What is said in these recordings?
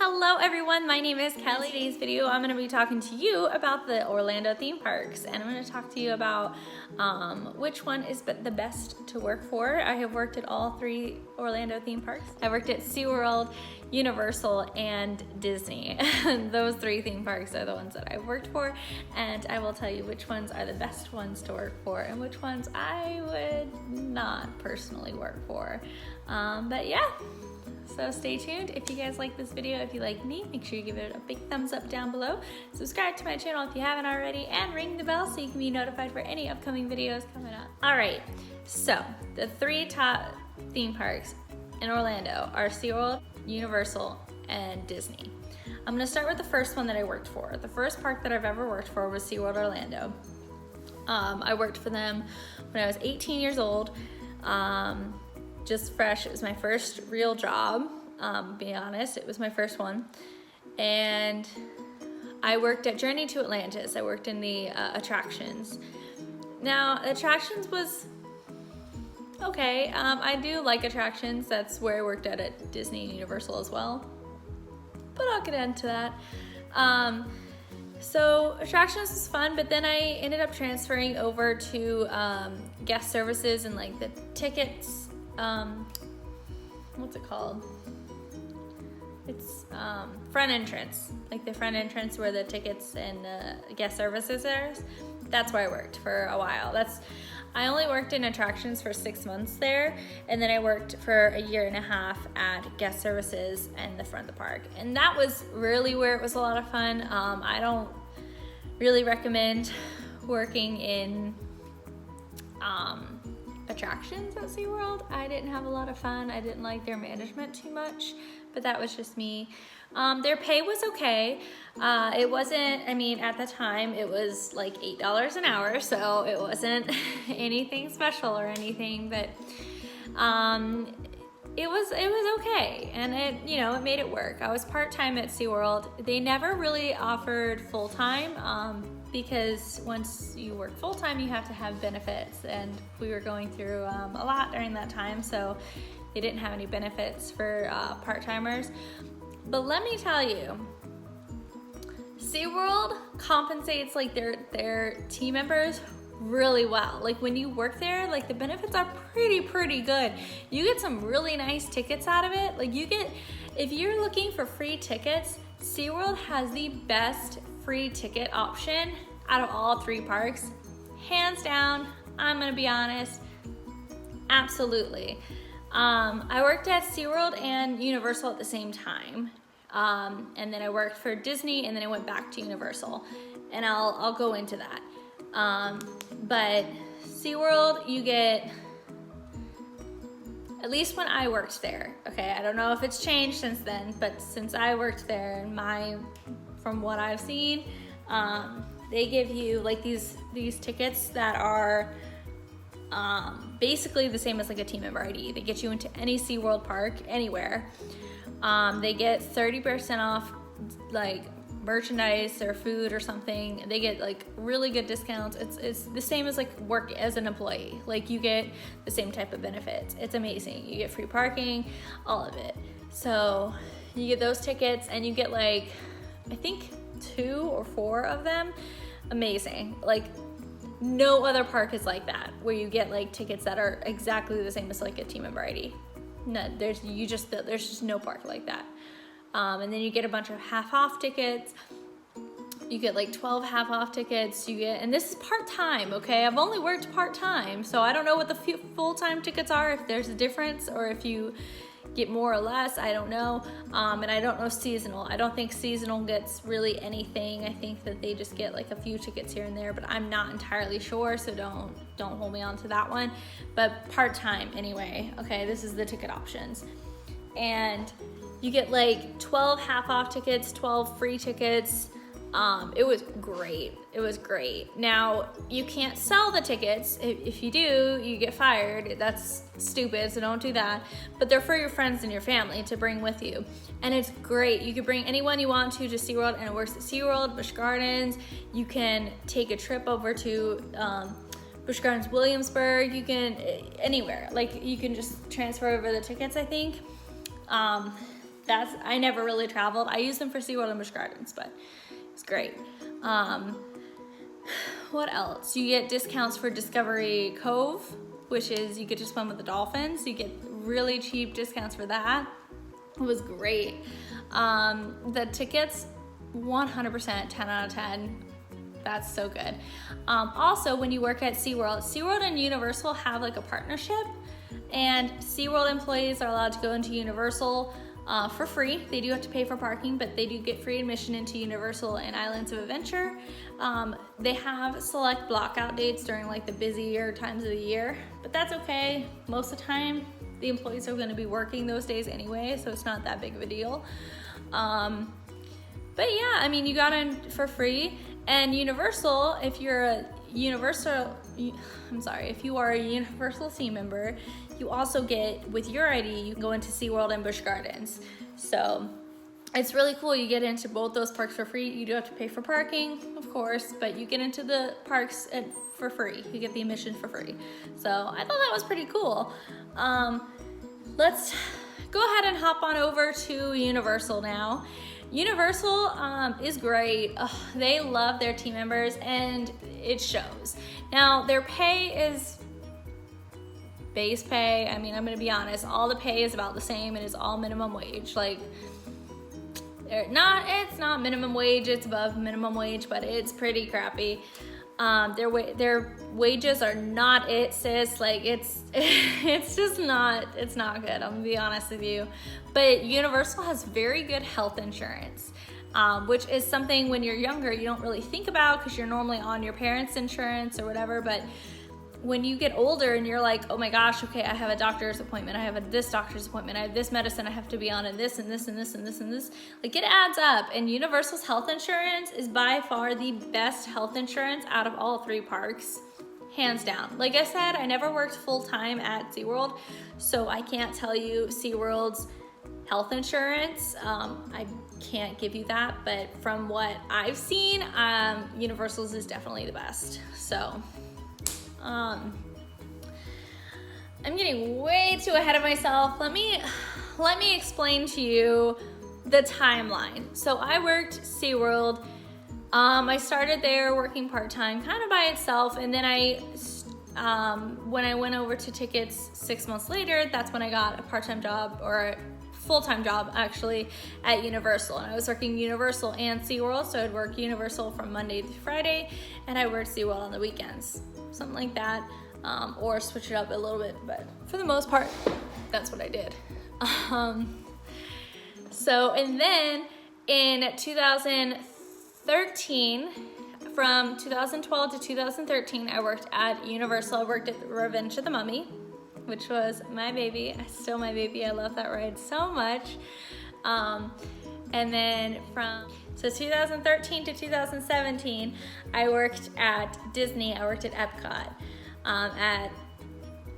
Hello everyone, my name is Kelly. In today's video, I'm going to be talking to you about the Orlando theme parks, and I'm going to talk to you about which one is the best to work for. I have worked at all three Orlando theme parks. I worked at SeaWorld, Universal, and Disney. Those three theme parks are the ones that I've worked for, and I will tell you which ones are the best ones to work for and which ones I would not personally work for. But yeah. So stay tuned. If you guys like this video, if you like me, make sure you give it a big thumbs up down below. Subscribe to my channel if you haven't already, and ring the bell so you can be notified for any upcoming videos coming up. All right, so the three top theme parks in Orlando are SeaWorld, Universal, and Disney. I'm gonna start with the first one that I worked for. The first park that I've ever worked for was SeaWorld Orlando. I worked for them when I was 18 years old. Just fresh. It was my first real job, be honest. It was my first one. And I worked at Journey to Atlantis. I worked in the attractions. Now, attractions was okay. I do like attractions. That's where I worked at Disney and Universal as well. But I'll get into that. So attractions was fun, but then I ended up transferring over to guest services and like the tickets. What's it called? It's front entrance, like the front entrance where the tickets and the guest services are. That's where I worked for a while. I only worked in attractions for 6 months there, and then I worked for a year and a half at guest services and the front of the park, and that was really where it was a lot of fun. I don't really recommend working in attractions at SeaWorld. I didn't have a lot of fun. I didn't like their management too much, but that was just me. Their pay was okay. It wasn't, I mean, at the time it was like $8 an hour, so it wasn't anything special or anything, but it was okay, and it made it work. I was part-time at SeaWorld. They never really offered full-time, because once you work full-time, you have to have benefits, and we were going through a lot during that time, so they didn't have any benefits for part-timers. But let me tell you, SeaWorld compensates like their team members really well. Like when you work there, like the benefits are pretty good. You get some really nice tickets out of it. Like if you're looking for free tickets, SeaWorld has the best free ticket option out of all three parks. Hands down, I'm gonna be honest, absolutely. I worked at SeaWorld and Universal at the same time. And then I worked for Disney, and then I went back to Universal, and I'll go into that. But SeaWorld, you get, at least when I worked there, okay, I don't know if it's changed since then, but since I worked there, from what I've seen, they give you like these tickets that are basically the same as like a team member ID. They get you into any SeaWorld park, anywhere. They get 30% off like merchandise or food or something. They get like really good discounts. It's the same as like work as an employee. Like you get the same type of benefits. It's amazing. You get free parking, all of it. So you get those tickets, and you get like, I think 2 or 4 of them. Amazing. Like no other park is like that, where you get like tickets that are exactly the same as like a team member ID. No, there's just no park like that. And then you get a bunch of half-off tickets. You get like 12 half-off tickets. And this is part-time, okay? I've only worked part-time, so I don't know what the full-time tickets are, if there's a difference, or if you get more or less, I don't know. And I don't know seasonal. I don't think seasonal gets really anything. I think that they just get like a few tickets here and there, but I'm not entirely sure, so don't hold me on to that one. But part-time anyway, okay, this is the ticket options. And you get like 12 half-off tickets, 12 free tickets. It was great. It was great. Now, you can't sell the tickets. If you do, you get fired. That's stupid, so don't do that. But they're for your friends and your family to bring with you. And it's great. You can bring anyone you want to SeaWorld, and it works at SeaWorld, Busch Gardens. You can take a trip over to Busch Gardens, Williamsburg. You can, anywhere. Like, you can just transfer over the tickets, I think. I never really traveled. I used them for SeaWorld and Busch Gardens, but it's great. What else? You get discounts for Discovery Cove, which is you get to swim with the dolphins. You get really cheap discounts for that. It was great. The tickets, 100% 10 out of 10. That's so good. Also, when you work at SeaWorld and Universal have like a partnership, and SeaWorld employees are allowed to go into Universal for free. They do have to pay for parking, but they do get free admission into Universal and Islands of Adventure. They have select blockout dates during like the busier times of the year, but that's okay. Most of the time, the employees are going to be working those days anyway, so it's not that big of a deal. But yeah, I mean, you got in for free. And Universal, if you are a Universal team member, you also get, with your ID, you can go into SeaWorld and Busch Gardens. So it's really cool. You get into both those parks for free. You do have to pay for parking, of course, but you get into the parks for free. You get the admission for free. So I thought that was pretty cool. Let's go ahead and hop on over to Universal now. Universal is great. They love their team members, and it shows. Now, their pay is base pay. I mean, I'm gonna be honest, all the pay is about the same, and it's all minimum wage. Like, it's not minimum wage, it's above minimum wage, but it's pretty crappy. Their wages are not it, sis. Like, it's just not, it's not good. I'm gonna be honest with you. But Universal has very good health insurance, which is something when you're younger you don't really think about because you're normally on your parents' insurance or whatever. But when you get older and you're like, oh my gosh, okay, I have a doctor's appointment, I have this doctor's appointment, I have this medicine I have to be on, and this and this and this and this and this, like, it adds up. And Universal's health insurance is by far the best health insurance out of all three parks, hands down. Like I said, I never worked full-time at SeaWorld, so I can't tell you SeaWorld's health insurance. I can't give you that, but from what I've seen, Universal's is definitely the best. So I'm getting way too ahead of myself. Let me explain to you the timeline. So I worked SeaWorld. I started there working part-time, kind of by itself, and then when I went over to tickets 6 months later, that's when I got a part-time job, or a full-time job actually, at Universal. And I was working Universal and SeaWorld, so I'd work Universal from Monday through Friday, and I worked SeaWorld on the weekends, something like that, or switch it up a little bit, but for the most part, that's what I did. And then in 2013, from 2012 to 2013, I worked at Universal. I worked at Revenge of the Mummy, which was my baby. Still my baby. I love that ride so much. And then from 2013 to 2017, I worked at Disney. I worked at Epcot, at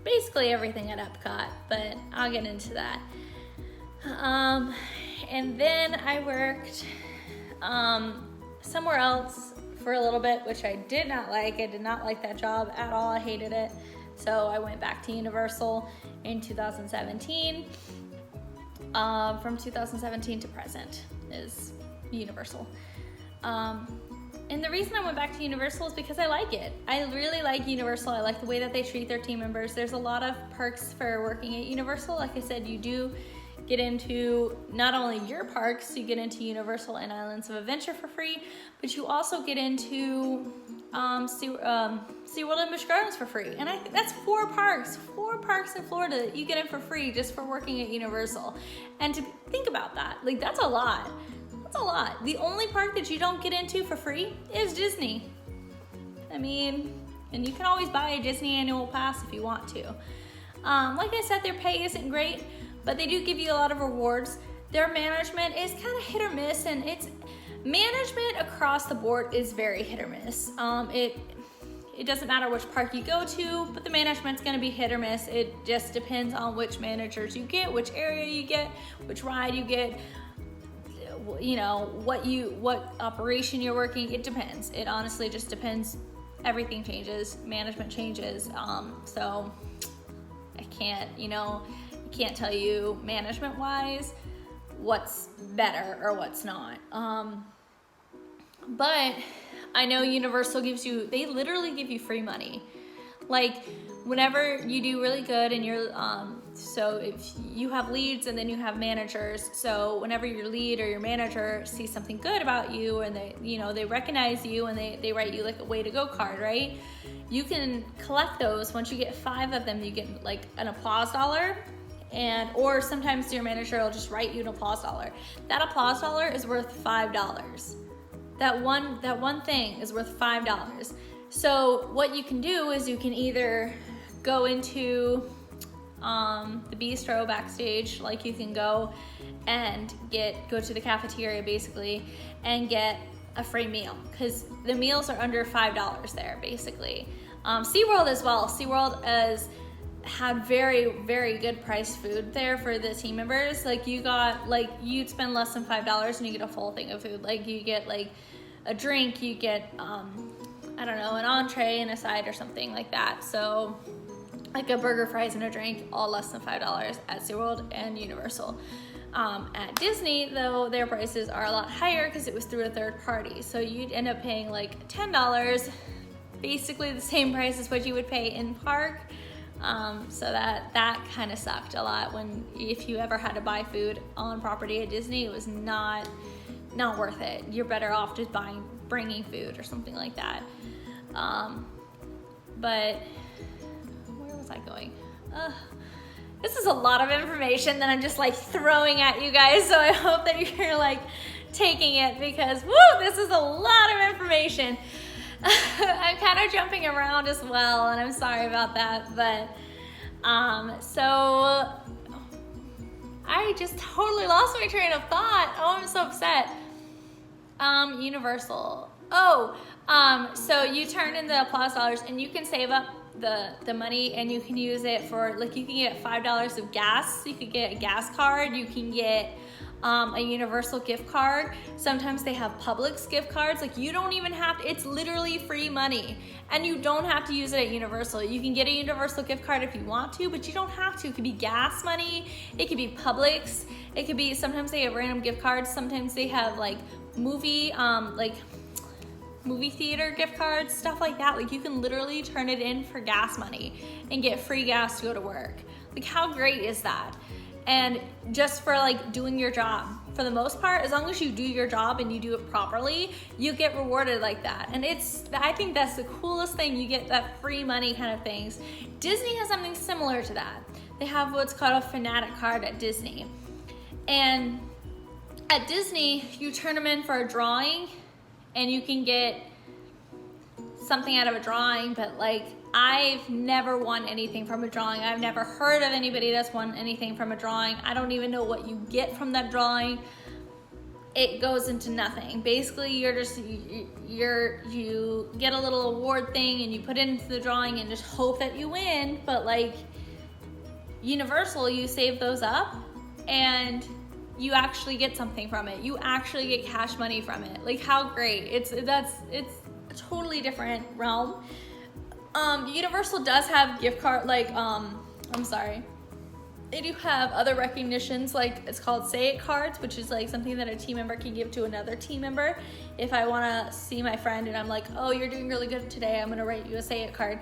basically everything at Epcot, but I'll get into that. And then I worked somewhere else for a little bit, which I did not like. I did not like that job at all. I hated it. So I went back to Universal in 2017. From 2017 to present is Universal. And the reason I went back to Universal is because I like it. I really like Universal. I like the way that they treat their team members. There's a lot of perks for working at Universal. Like I said, you do get into not only your parks, you get into Universal and Islands of Adventure for free, but you also get into SeaWorld and Busch Gardens for free. And I think that's 4 parks in Florida that you get in for free just for working at Universal. And to think about that, like, that's a lot. That's a lot. The only park that you don't get into for free is Disney. I mean, and you can always buy a Disney annual pass if you want to. Like I said, their pay isn't great, but they do give you a lot of rewards. Their management is kind of hit or miss, and management across the board is very hit or miss. It doesn't matter which park you go to, but the management's gonna be hit or miss. It just depends on which managers you get, which area you get, which ride you get, you know, what operation you're working. It depends. It honestly just depends. Everything changes, management changes. So I can't tell you management wise what's better or what's not. But I know Universal they literally give you free money. Like whenever you do really good and you're, so if you have leads and then you have managers, so whenever your lead or your manager sees something good about you and they recognize you and they write you like a way to go card, right? You can collect those. Once you get 5 of them, you get like an applause dollar. Or sometimes your manager will just write you an applause dollar. That applause dollar is worth $5. That one thing is worth $5. So what you can do is you can either go into the bistro backstage, like you can go and go to the cafeteria basically and get a free meal, because the meals are under $5 there basically. SeaWorld as well. SeaWorld had very, very good priced food there for the team members. Like you'd spend less than $5 and you get a full thing of food. Like you get like a drink, you get I don't know, an entree and a side or something like that. So like a burger, fries, and a drink, all less than $5 at SeaWorld and Universal. At Disney, though, their prices are a lot higher because it was through a third party. So you'd end up paying like $10, basically the same price as what you would pay in park. So that kind of sucked a lot if you ever had to buy food on property at Disney, it was not worth it. You're better off just bringing food or something like that. But where was I going? This is a lot of information that I'm just like throwing at you guys. So I hope that you're like taking it, because woo, this is a lot of information. I'm kind of jumping around as well, and I'm sorry about that, but so I just totally lost my train of thought. Oh, I'm so upset. Universal. So you turn in the applause dollars and you can save up the money, and you can use it for, like, you can get $5 of gas. You could get a gas card. You can get a Universal gift card. Sometimes they have Publix gift cards. Like, you don't even have to, it's literally free money, and you don't have to use it at Universal. You can get a Universal gift card if you want to, but you don't have to. It could be gas money, it could be Publix, it could be, sometimes they have random gift cards, sometimes they have like movie theater gift cards, stuff like that. Like, you can literally turn it in for gas money and get free gas to go to work. Like, how great is that? And just for like doing your job, for the most part, as long as you do your job and you do it properly, you get rewarded like that. And I think that's the coolest thing. You get that free money kind of things. Disney has something similar to that. They have what's called a Fanatic card at Disney. And at Disney, you turn them in for a drawing, and you can get something out of a drawing, but like, I've never won anything from a drawing. I've never heard of anybody that's won anything from a drawing. I don't even know what you get from that drawing. It goes into nothing. Basically, you get a little award thing and you put it into the drawing and just hope that you win. But like Universal, you save those up and you actually get something from it. You actually get cash money from it. Like, how great. It's a totally different realm. Universal does have gift card, they do have other recognitions, like it's called Say It cards, which is like something that a team member can give to another team member. If I want to see my friend and I'm like, oh, you're doing really good today, I'm going to write you a Say It card.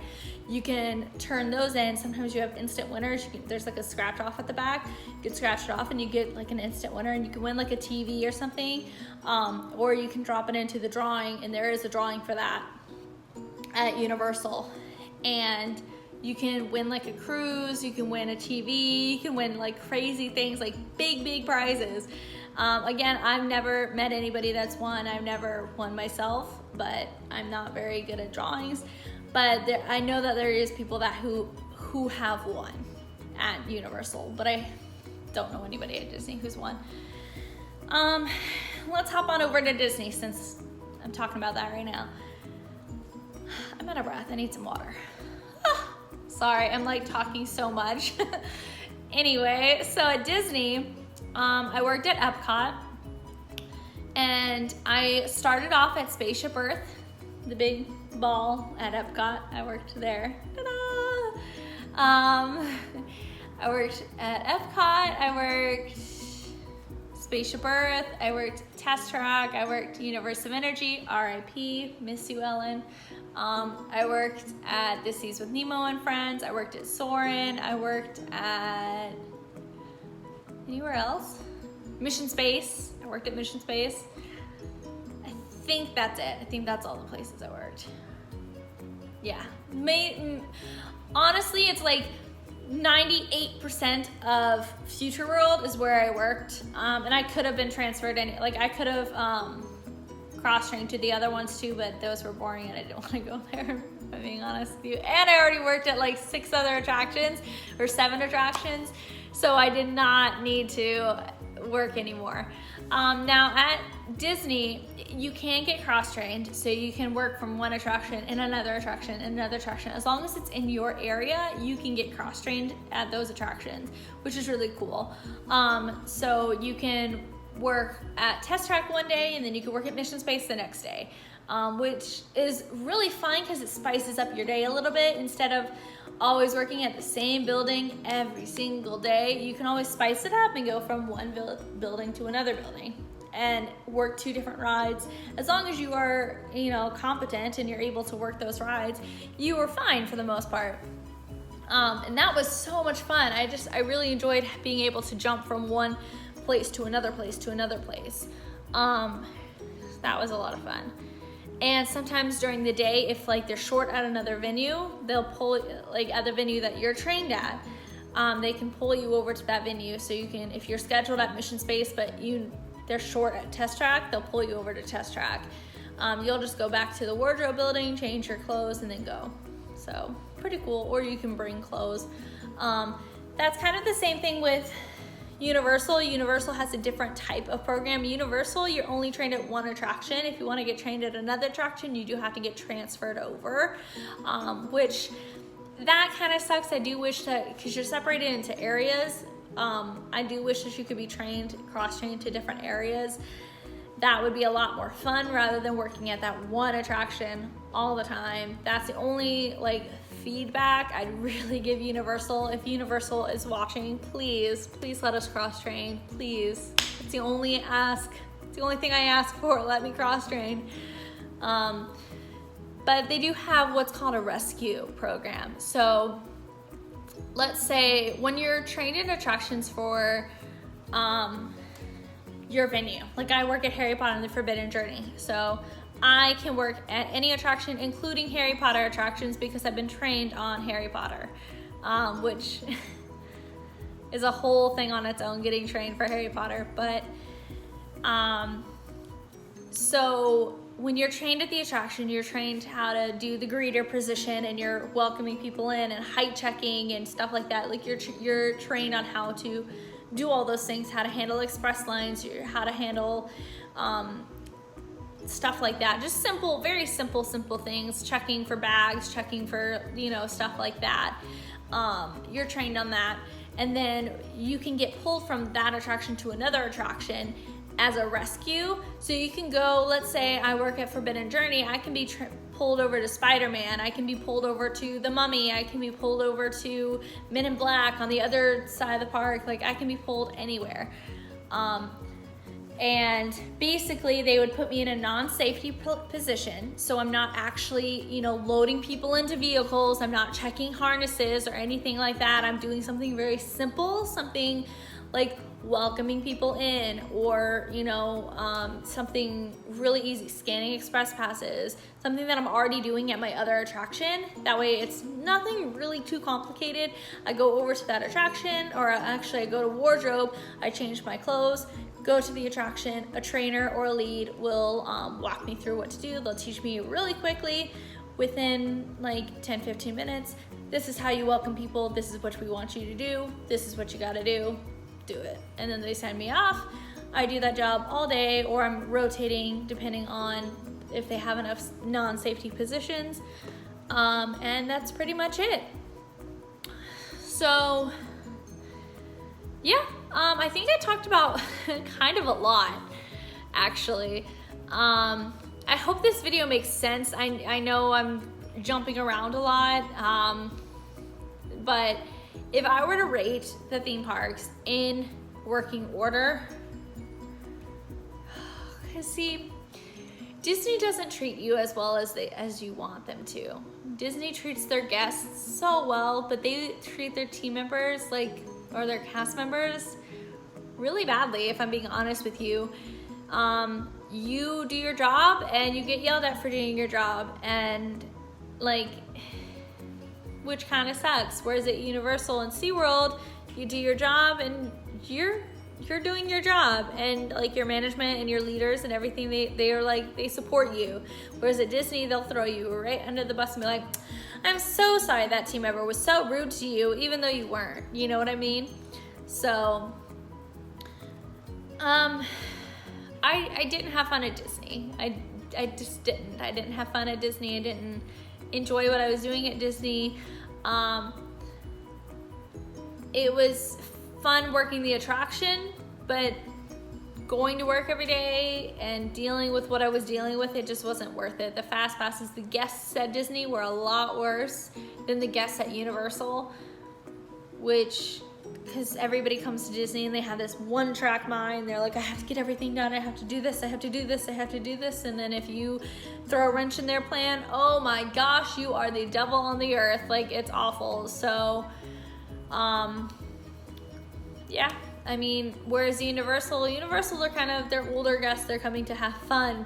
You can turn those in. Sometimes you have instant winners. There's like a scratch off at the back. You can scratch it off and you get like an instant winner, and you can win like a TV or something. Or you can drop it into the drawing, and there is a drawing for that at Universal. And you can win like a cruise, you can win a TV, you can win like crazy things, like big prizes. Again, I've never met anybody that's won. I've never won myself, but I'm not very good at drawings. But I know that there is people who have won at Universal, but I don't know anybody at Disney who's won. Let's hop on over to Disney since I'm talking about that right now. I'm out of breath, I need some water. Sorry, I'm like talking so much. Anyway, so at Disney, I worked at Epcot, and I started off at Spaceship Earth, the big ball at Epcot. I worked there. Ta-da! I worked at Epcot, I worked Spaceship Earth, I worked Test Track, I worked Universe of Energy, RIP, miss you, Ellen. I worked at This Seas with Nemo and Friends, I worked at Soarin', I worked at, anywhere else? Mission Space, I worked at Mission Space. I think that's it. I think that's all the places I worked. Yeah, honestly, it's like 98% of Future World is where I worked, and I could have been transferred I could have cross-trained to the other ones too, but those were boring and I didn't want to go there, if I'm being honest with you. And I already worked at like 6 other attractions, or 7 attractions, so I did not need to work anymore. Now at Disney, you can get cross-trained, so you can work from one attraction and another attraction and another attraction. As long as it's in your area, you can get cross-trained at those attractions, which is really cool. So you can work at Test Track one day, and then you can work at Mission Space the next day, which is really fun because it spices up your day a little bit. Instead of always working at the same building every single day, you can always spice it up and go from one building to another building and work 2 different rides. As long as you are, competent and you're able to work those rides, you are fine for the most part. And that was so much fun. I really enjoyed being able to jump from one place to another place to another place. That was a lot of fun. And sometimes during the day, if like they're short at another venue, they'll pull, like at the venue that you're trained at, they can pull you over to that venue. So you can, if you're scheduled at Mission Space, but they're short at Test Track, they'll pull you over to Test Track. You'll just go back to the wardrobe building, change your clothes, and then go. So pretty cool. Or you can bring clothes. That's kind of the same thing with Universal. Universal has a different type of program. Universal, you're only trained at one attraction. If you want to get trained at another attraction, you do have to get transferred over, which that kind of sucks. I do wish that, because you're separated into areas, I do wish that you could be cross-trained to different areas. That would be a lot more fun rather than working at that one attraction all the time. That's the only feedback I'd really give Universal. If Universal is watching, please let us cross-train, please. It's the only ask. It's the only thing I ask for. Let me cross-train. But they do have what's called a rescue program. So let's say when you're trained in attractions for your venue, like I work at Harry Potter and the Forbidden Journey, so I can work at any attraction, including Harry Potter attractions, because I've been trained on Harry Potter, which is a whole thing on its own, getting trained for Harry Potter. But so when you're trained at the attraction, you're trained how to do the greeter position, and you're welcoming people in and height checking and stuff like that. Like you're trained on how to do all those things, how to handle express lines, how to handle stuff like that. Just simple, very simple things, checking for bags, checking for, stuff like that. You're trained on that. And then you can get pulled from that attraction to another attraction as a rescue. So you can go, let's say I work at Forbidden Journey, I can be pulled over to Spider-Man, I can be pulled over to The Mummy, I can be pulled over to Men in Black on the other side of the park. Like I can be pulled anywhere. And basically they would put me in a non-safety position. So I'm not actually, loading people into vehicles. I'm not checking harnesses or anything like that. I'm doing something very simple, something like welcoming people in, or, something really easy, scanning express passes, something that I'm already doing at my other attraction. That way it's nothing really too complicated. I go over to that attraction, or actually I go to wardrobe, I change my clothes, go to the attraction, a trainer or a lead will walk me through what to do. They'll teach me really quickly within 10-15 minutes. This is how you welcome people. This is what we want you to do. This is what you gotta do. Do it. And then they send me off. I do that job all day, or I'm rotating depending on if they have enough non-safety positions. And that's pretty much it. So yeah, I think I talked about kind of a lot, actually. I hope this video makes sense. I know I'm jumping around a lot, but if I were to rate the theme parks in working order, Because see, Disney doesn't treat you as well as you want them to. Disney treats their guests so well, but they treat their team members or their cast members really badly, if I'm being honest with you. You do your job and you get yelled at for doing your job, and which kind of sucks. Whereas at Universal and SeaWorld, you do your job and you're doing your job, and your management and your leaders and everything, they support you. Whereas at Disney, they'll throw you right under the bus and be like, I'm so sorry that team member was so rude to you, even though you weren't. You know what I mean? So, I didn't have fun at Disney. I just didn't. I didn't have fun at Disney. I didn't enjoy what I was doing at Disney. It was fun working the attraction, but going to work every day and dealing with what I was dealing with, it just wasn't worth it. The fast passes, the guests at Disney were a lot worse than the guests at Universal, because everybody comes to Disney and they have this one track mind. They're like, I have to get everything done. I have to do this. I have to do this. I have to do this. And then if you throw a wrench in their plan, oh my gosh, you are the devil on the earth. It's awful. So, yeah. I mean, whereas Universal are kind of, they're older guests. They're coming to have fun,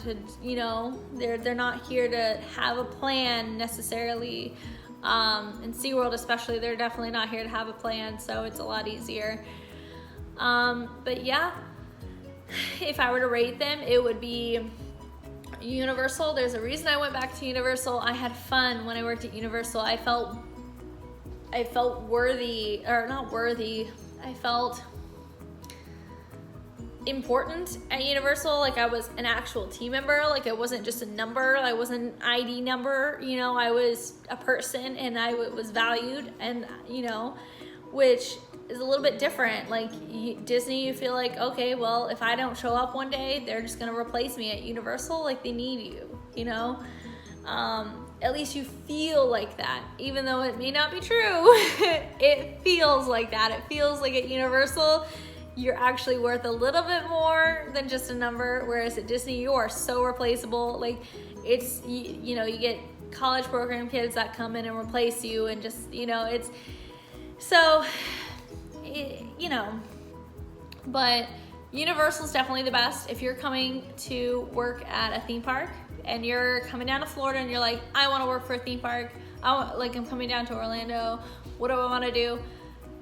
they're not here to have a plan necessarily. And SeaWorld especially, they're definitely not here to have a plan, so it's a lot easier. But yeah, if I were to rate them, it would be Universal. There's a reason I went back to Universal. I had fun when I worked at Universal. I felt worthy, or not worthy, I felt important at Universal. I was an actual team member. I wasn't just a number. I wasn't an ID number. I was a person, and I was valued, and which is a little bit different. Disney, you feel okay, well, if I don't show up one day, they're just gonna replace me. At Universal, they need you. At least you feel like that, even though it may not be true. It feels like that. It feels like at Universal, you're actually worth a little bit more than just a number, whereas at Disney, you are so replaceable. It's, you get college program kids that come in and replace you, and just, it's, so, but Universal's definitely the best. If you're coming to work at a theme park, and you're coming down to Florida, and you're like, I want to work for a theme park, I'm coming down to Orlando, what do I want to do?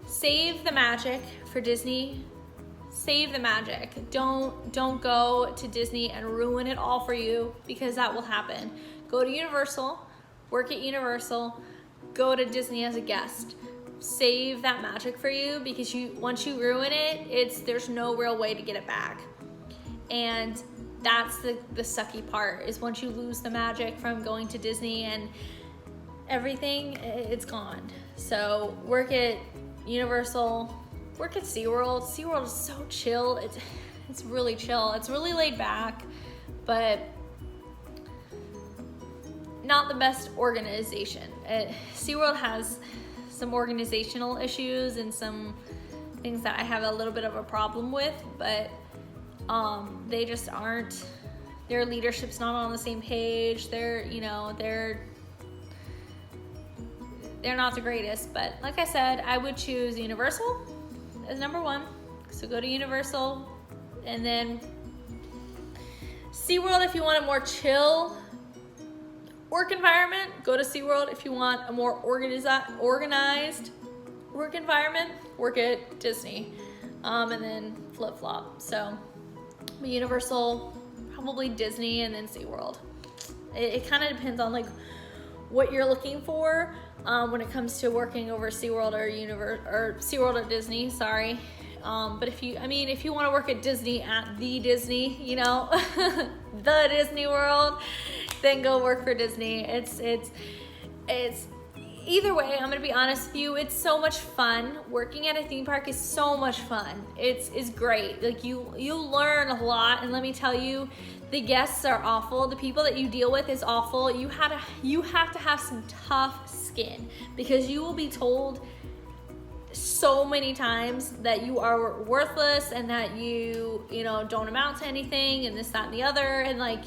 Save the magic for Disney. Save the magic. Don't go to Disney and ruin it all for you, because that will happen. Go to Universal, work at Universal, go to Disney as a guest. Save that magic for you, because once you ruin it, there's no real way to get it back. And that's the sucky part, is once you lose the magic from going to Disney and everything, it's gone. So work at Universal, work at SeaWorld. SeaWorld is so chill. It's really chill. It's really laid back, but not the best organization. SeaWorld has some organizational issues and some things that I have a little bit of a problem with, but they just aren't, their leadership's not on the same page. They're not the greatest, but like I said, I would choose Universal as number one. So go to Universal, and then SeaWorld if you want a more chill work environment. Go to SeaWorld if you want a more organized work environment. Work at Disney, and then flip-flop. So Universal, probably Disney, and then SeaWorld. It kind of depends on what you're looking for when it comes to working over SeaWorld or SeaWorld or Disney, sorry. But if you want to work at Disney, at the Disney, the Disney World, then go work for Disney. It's either way, I'm gonna be honest with you, it's so much fun. Working at a theme park is so much fun. It's great. You learn a lot, and let me tell you, the guests are awful. The people that you deal with is awful. You have to have some tough skin, because you will be told so many times that you are worthless and that you know, don't amount to anything and this, that, and the other, and like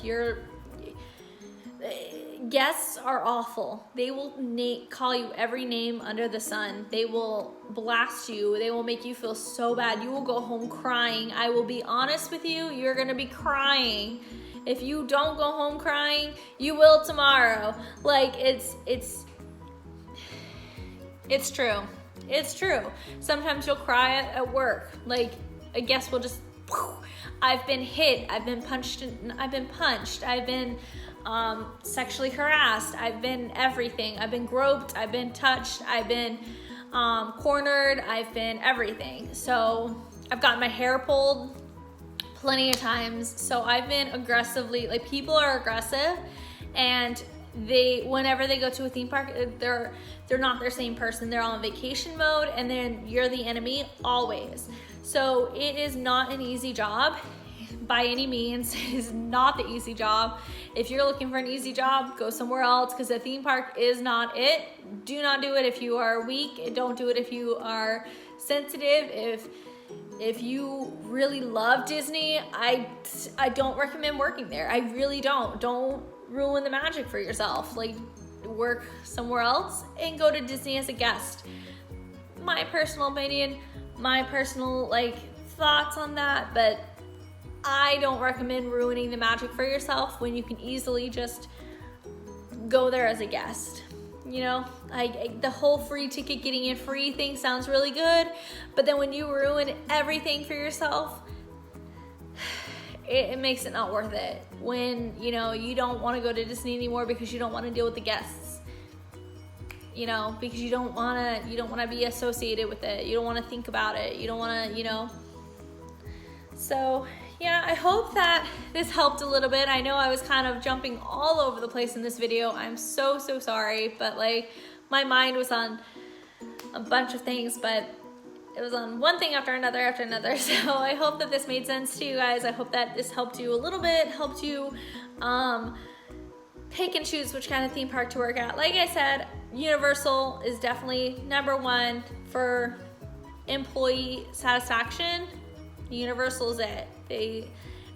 guests are awful. They will call you every name under the sun. They will blast you. They will make you feel so bad. You will go home crying. I will be honest with you, you're gonna be crying. If you don't go home crying, you will tomorrow. Like, it's true. It's true. Sometimes you'll cry at work. Like, a guest will just, I've been hit, I've been punched, I've been sexually harassed, I've been everything. I've been groped, I've been touched, I've been cornered, I've been everything. So I've gotten my hair pulled plenty of times. So I've been aggressively, like, people are aggressive, and whenever they go to a theme park, they're not their same person. They're on vacation mode, and then you're the enemy always. So it is not an easy job by any means. It is not the easy job. If you're looking for an easy job, go somewhere else, because a theme park is not it. Do not do it if you are weak. Don't do it if you are sensitive. If you really love Disney, I don't recommend working there. I really don't. Don't ruin the magic for yourself. Like, work somewhere else and go to Disney as a guest. My personal opinion, my personal like thoughts on that, but I don't recommend ruining the magic for yourself when you can easily just go there as a guest. You know, the whole free ticket, getting in free thing sounds really good, but then when you ruin everything for yourself, it makes it not worth it. When, you know, you don't want to go to Disney anymore because you don't want to deal with the guests, you know, because you don't want to be associated with it. You don't want to think about it. You don't want to, you know. So yeah, I hope that this helped a little bit. I know I was kind of jumping all over the place in this video. I'm so sorry, but like, my mind was on a bunch of things, but it was on one thing after another. So I hope that this made sense to you guys. I hope that this helped you a little bit, helped you pick and choose which kind of theme park to work at. Like I said, Universal is definitely #1 for employee satisfaction. Universal is it.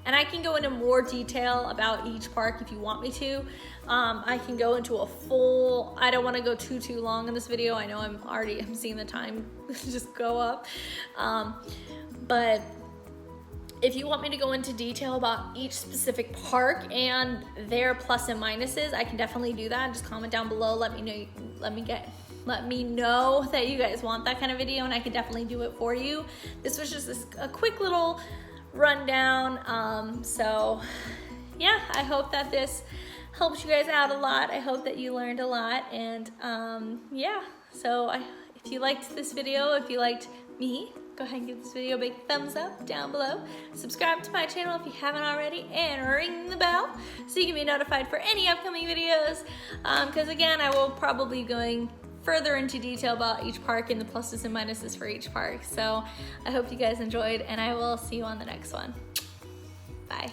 And I can go into more detail about each park if you want me to. I can go into a full, I don't want to go too long in this video. I know I'm seeing the time just go up. But if you want me to go into detail about each specific park and their plus and minuses, I can definitely do that. Just comment down below. Let me know that you guys want that kind of video, and I can definitely do it for you. This was just a quick little rundown. So yeah, I hope that this helps you guys out a lot. I hope that you learned a lot, and yeah, so if you liked this video, if you liked me, go ahead and give this video a big thumbs up down below. Subscribe to my channel if you haven't already, and ring the bell so you can be notified for any upcoming videos, because again, I will probably be going further into detail about each park and the pluses and minuses for each park. So I hope you guys enjoyed, and I will see you on the next one. Bye.